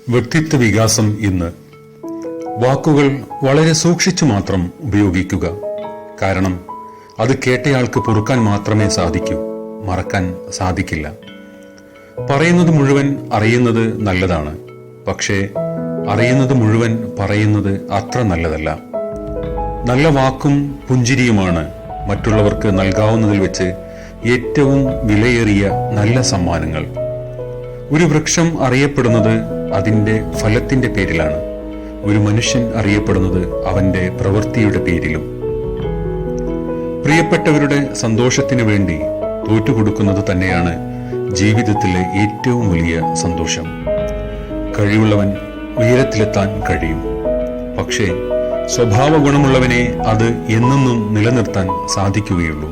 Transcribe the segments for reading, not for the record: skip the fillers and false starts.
വ്യക്തിത്വ വികാസം ഇന്ന്. വാക്കുകൾ വളരെ സൂക്ഷിച്ചു മാത്രം ഉപയോഗിക്കുക. കാരണം അത് കേട്ടയാൾക്ക് പൊറുക്കാൻ മാത്രമേ സാധിക്കൂ, മറക്കാൻ സാധിക്കില്ല. പറയുന്നത് മുഴുവൻ അറിയുന്നത് നല്ലതാണ്, പക്ഷേ അറിയുന്നത് മുഴുവൻ പറയുന്നത് അത്ര നല്ലതല്ല. നല്ല വാക്കും പുഞ്ചിരിയുമാണ് മറ്റുള്ളവർക്ക് നൽകാവുന്നതിൽ വെച്ച് ഏറ്റവും വിലയേറിയ നല്ല സമ്മാനങ്ങൾ. ഒരു വൃക്ഷം അറിയപ്പെടുന്നത് അതിന്റെ ഫലത്തിന്റെ പേരിലാണ്. ഒരു മനുഷ്യൻ അറിയപ്പെടുന്നത് അവന്റെ പ്രവൃത്തിയുടെ പേരിലും. പ്രിയപ്പെട്ടവരുടെ സന്തോഷത്തിനു വേണ്ടി തോറ്റുകൊടുക്കുന്നത് തന്നെയാണ് ജീവിതത്തിലെ ഏറ്റവും വലിയ സന്തോഷം. കഴിവുള്ളവൻ ഉയരത്തിലെത്താൻ കഴിയും, പക്ഷേ സ്വഭാവ ഗുണമുള്ളവനെ അത് എന്നെന്നും നിലനിർത്താൻ സാധിക്കുകയുള്ളൂ.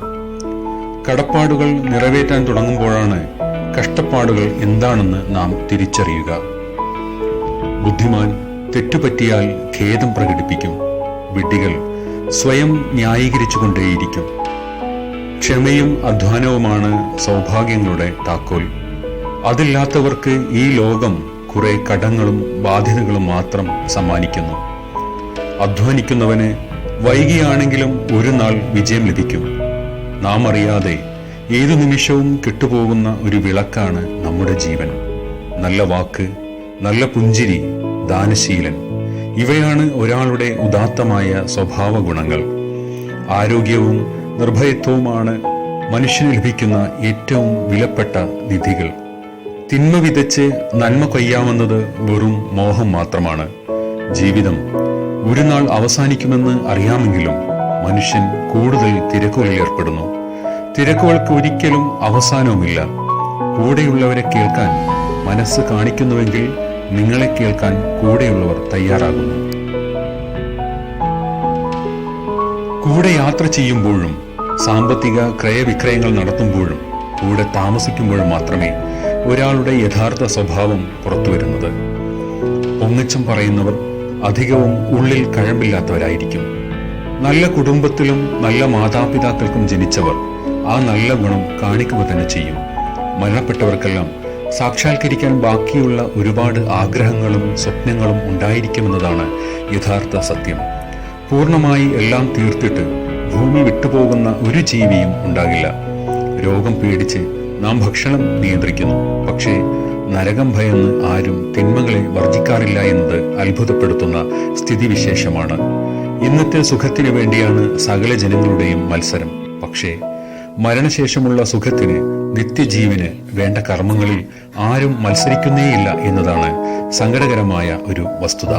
കടപ്പാടുകൾ നിറവേറ്റാൻ തുടങ്ങുമ്പോഴാണ് കഷ്ടപ്പാടുകൾ എന്താണെന്ന് നാം തിരിച്ചറിയുക. ബുദ്ധിമാൻ തെറ്റുപറ്റിയാൽ ഖേദം പ്രകടിപ്പിക്കും, വിഡ്ഢികൾ സ്വയം ന്യായീകരിച്ചുകൊണ്ടേയിരിക്കും. ക്ഷമയും അധ്വാനവുമാണ് സൗഭാഗ്യങ്ങളുടെ താക്കോൽ. അതില്ലാത്തവർക്ക് ഈ ലോകം കുറെ കടങ്ങളും ബാധ്യതകളും മാത്രം സമ്മാനിക്കുന്നു. അധ്വാനിക്കുന്നവന് വൈകിയാണെങ്കിലും ഒരു നാൾ വിജയം ലഭിക്കും. നാം അറിയാതെ ഏതു നിമിഷവും കെട്ടുപോകുന്ന ഒരു വിളക്കാണ് നമ്മുടെ ജീവൻ. നല്ല വാക്ക്, നല്ല പുഞ്ചിരി, ദാനശീലൻ, ഇവയാണ് ഒരാളുടെ ഉദാത്തമായ സ്വഭാവ ഗുണങ്ങൾ. ആരോഗ്യവും നിർഭയത്വവുമാണ് മനുഷ്യന് ലഭിക്കുന്ന ഏറ്റവും വിലപ്പെട്ട നിധികൾ. തിന്മ വിതച്ച് നന്മ കൊയ്യാമെന്നത് വെറും മോഹം മാത്രമാണ്. ജീവിതം ഒരു നാൾ അവസാനിക്കുമെന്ന് അറിയാമെങ്കിലും മനുഷ്യൻ കൂടുതൽ തിരക്കുകളിൽ ഏർപ്പെടുന്നു. തിരക്കുകൾക്ക് ഒരിക്കലും അവസാനവുമില്ല. കൂടെയുള്ളവരെ കേൾക്കാൻ മനസ്സ് കാണിക്കുന്നുവെങ്കിൽ നിങ്ങളെ കേൾക്കാൻ കൂടെയുള്ളവർ തയ്യാറാകുന്നു. കൂടെ യാത്ര ചെയ്യുമ്പോഴും സാമ്പത്തിക ക്രയവിക്രയങ്ങൾ നടത്തുമ്പോഴും കൂടെ താമസിക്കുമ്പോഴും മാത്രമേ ഒരാളുടെ യഥാർത്ഥ സ്വഭാവം പുറത്തുവരുന്നത്. പൊങ്ങച്ചം പറയുന്നവർ അധികവും ഉള്ളിൽ കഴമ്പില്ലാത്തവരായിരിക്കും. നല്ല കുടുംബത്തിലും നല്ല മാതാപിതാക്കൾക്കും ജനിച്ചവർ ആ നല്ല ഗുണം കാണിക്കുക തന്നെ ചെയ്യും. മരണപ്പെട്ടവർക്കെല്ലാം സാക്ഷാത്കരിക്കാൻ ബാക്കിയുള്ള ഒരുപാട് ആഗ്രഹങ്ങളും സ്വപ്നങ്ങളും ഉണ്ടായിരിക്കുമെന്നതാണ് യഥാർത്ഥ സത്യം. പൂർണ്ണമായി എല്ലാം തീർത്തിട്ട് ഭൂമി വിട്ടുപോകുന്ന ഒരു ജീവിയും ഉണ്ടാകില്ല. രോഗം പേടിച്ച് നാം ഭക്ഷണം നിയന്ത്രിക്കുന്നു, പക്ഷേ നരകം ഭയന്ന് ആരും തിന്മകളെ വർജിക്കാറില്ല എന്നത് അത്ഭുതപ്പെടുത്തുന്ന സ്ഥിതിവിശേഷമാണ്. ഇന്നത്തെ സുഖത്തിന് വേണ്ടിയാണ് സകല ജനങ്ങളുടെയും മത്സരം. പക്ഷേ മരണശേഷമുള്ള സുഖത്തിന്, നിത്യജീവന് വേണ്ട കർമ്മങ്ങളിൽ ആരും മത്സരിക്കുന്നേയില്ല എന്നതാണ് സങ്കടകരമായ ഒരു വസ്തുത.